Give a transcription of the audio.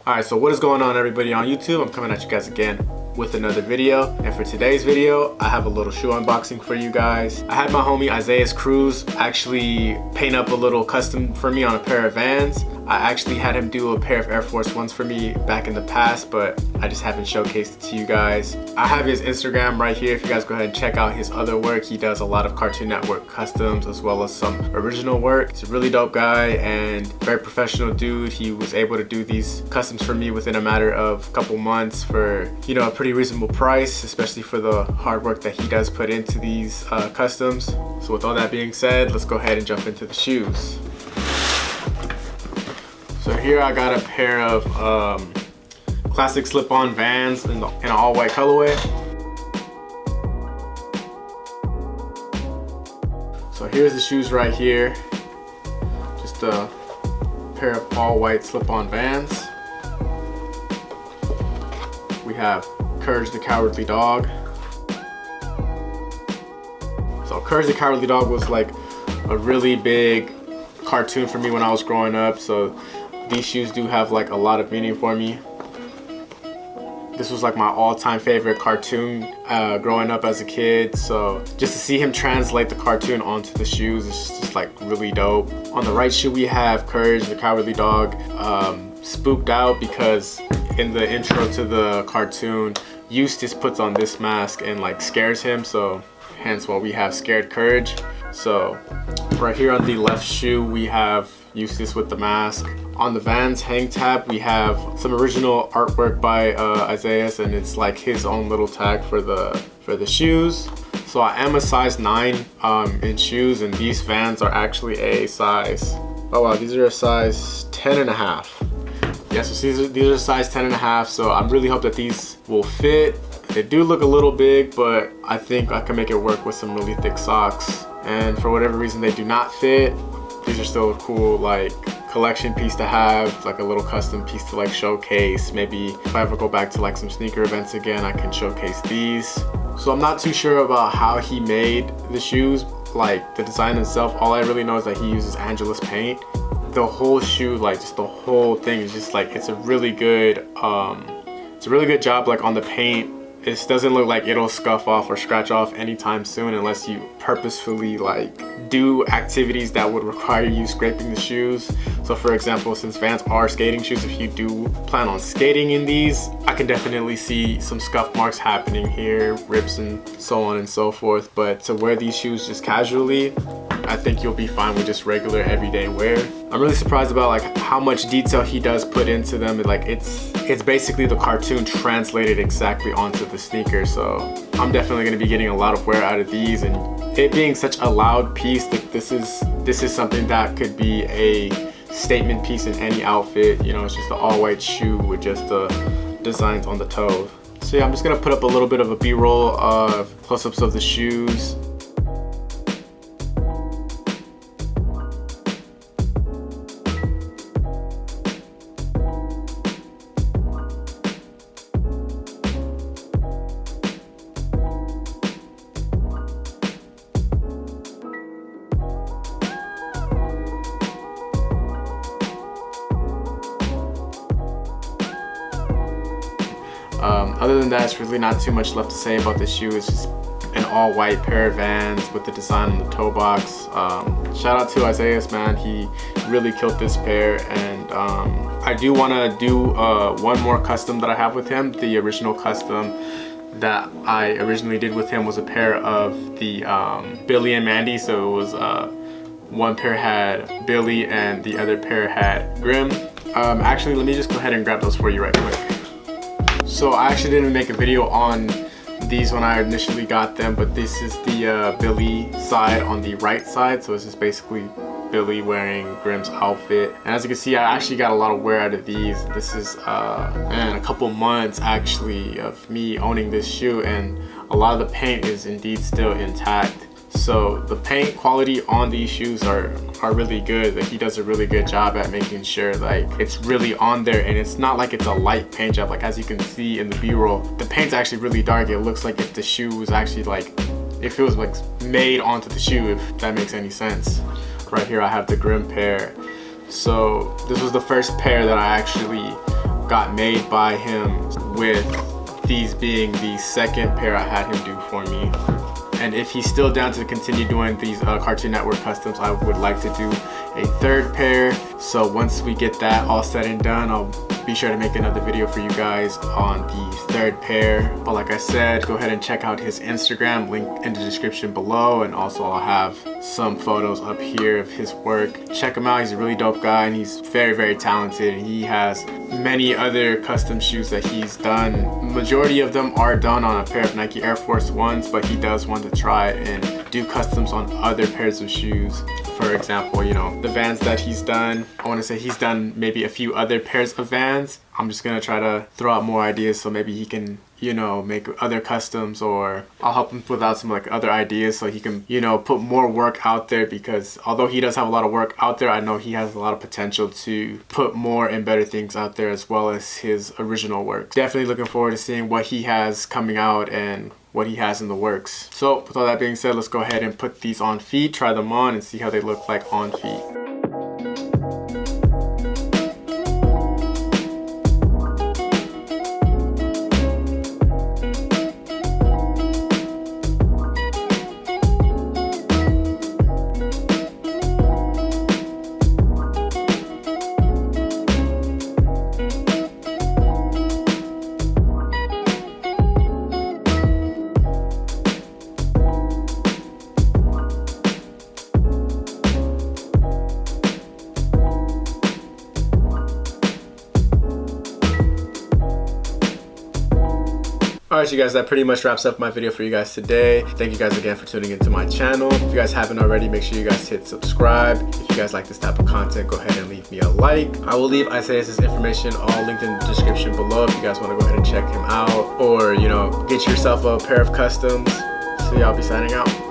Alright, so what is going on, everybody on YouTube? I'm coming at you guys again with another video, and for today's video I have a little shoe unboxing for you guys. I had my homie Isaias E actually paint up a little custom for me on a pair of Vans. I actually had him do a pair of Air Force Ones for me back in the past, but I just haven't showcased it to you guys. I have his Instagram right here if you guys go ahead and check out his other work. He does a lot of Cartoon Network customs as well as some original work. He's a really dope guy and very professional dude. He was able to do these customs for me within a matter of a couple months for, you know, a pretty reasonable price, especially for the hard work that he does put into these customs. So with all that being said, let's go ahead and jump into the shoes. So here I got a pair of classic slip-on Vans in an all-white colorway. So here's the shoes right here. Just a pair of all-white slip-on Vans. We have Courage the Cowardly Dog. So Courage the Cowardly Dog was like a really big cartoon for me when I was growing up. So these shoes do have like a lot of meaning for me. This was like my all-time favorite cartoon growing up as a kid. So just to see him translate the cartoon onto the shoes is just like really dope. On the right shoe we have Courage the Cowardly Dog, spooked out because in the intro to the cartoon, Eustace puts on this mask and like scares him. So hence why we have Scared Courage. So right here on the left shoe we have Eustace with the mask. On the Vans hang tab we have some original artwork by Isaias, and it's like his own little tag for the shoes. So I am a size 9 in shoes, and these Vans are actually a size, oh wow, these are a size 10.5. Yeah, so these are size 10.5, so I really hope that these will fit. They do look a little big, but I think I can make it work with some really thick socks. And for whatever reason they do not fit, these are still a cool like collection piece to have, like a little custom piece to like showcase. Maybe if I ever go back to like some sneaker events again, I can showcase these. So I'm not too sure about how he made the shoes, like the design itself. All I really know is that he uses Angelus paint. The whole shoe, like just the whole thing is just like, it's a really good job like on the paint. It doesn't look like it'll scuff off or scratch off anytime soon unless you purposefully like do activities that would require you scraping the shoes. So for example, since Vans are skating shoes, if you do plan on skating in these, I can definitely see some scuff marks happening here, rips and so on and so forth. But to wear these shoes just casually, I think you'll be fine with just regular everyday wear. I'm really surprised about like how much detail he does put into them. Like it's basically the cartoon translated exactly onto the sneaker. So I'm definitely going to be getting a lot of wear out of these, and it being such a loud piece, that this is something that could be a statement piece in any outfit. You know, it's just an all-white shoe with just the designs on the toe. So yeah, I'm just gonna put up a little bit of a B-roll of close-ups of the shoes. Other than that, it's really not too much left to say about this shoe. It's just an all-white pair of Vans with the design on the toe box. Shout out to Isaias, man. He really killed this pair, and I do want to do one more custom that I have with him. The original custom that I originally did with him was a pair of the Billy and Mandy. So it was one pair had Billy and the other pair had Grim. Actually, let me just go ahead and grab those for you right quick. So I actually didn't make a video on these when I initially got them, but this is the Billy side on the right side. So it's just basically Billy wearing Grim's outfit. And as you can see, I actually got a lot of wear out of these. This is man, a couple months actually of me owning this shoe, and a lot of the paint is indeed still intact. So the paint quality on these shoes are really good. Like, he does a really good job at making sure like it's really on there, and it's not like it's a light paint job. Like as you can see in the B-roll, the paint's actually really dark. It looks like if the shoe was actually like, if it was like made onto the shoe, if that makes any sense. Right here I have the Grim pair. So this was the first pair that I actually got made by him, with these being the second pair I had him do for me. And if he's still down to continue doing these Cartoon Network customs, I would like to do a third pair. So once we get that all said and done, I'll be sure to make another video for you guys on the third pair. But like I said, go ahead and check out his Instagram, link in the description below, and also I'll have some photos up here of his work. Check him out. He's a really dope guy, and he's very, very talented. He has many other custom shoes that he's done. Majority of them are done on a pair of Nike Air Force Ones, but he does want to try and do customs on other pairs of shoes. For example, you know, the Vans that he's done, I want to say he's done maybe a few other pairs of Vans. I'm just gonna try to throw out more ideas so maybe he can, you know, make other customs, or I'll help him put out some like other ideas so he can, you know, put more work out there, because although he does have a lot of work out there, I know he has a lot of potential to put more and better things out there, as well as his original work. Definitely looking forward to seeing what he has coming out and what he has in the works. So with all that being said, let's go ahead and put these on feet, try them on, and see how they look like on feet. Alright you guys, that pretty much wraps up my video for you guys today. Thank you guys again for tuning into my channel. If you guys haven't already, make sure you guys hit subscribe. If you guys like this type of content, go ahead and leave me a like. I will leave Isaias' information all linked in the description below if you guys want to go ahead and check him out, or, you know, get yourself a pair of customs. So yeah, I'll be signing out.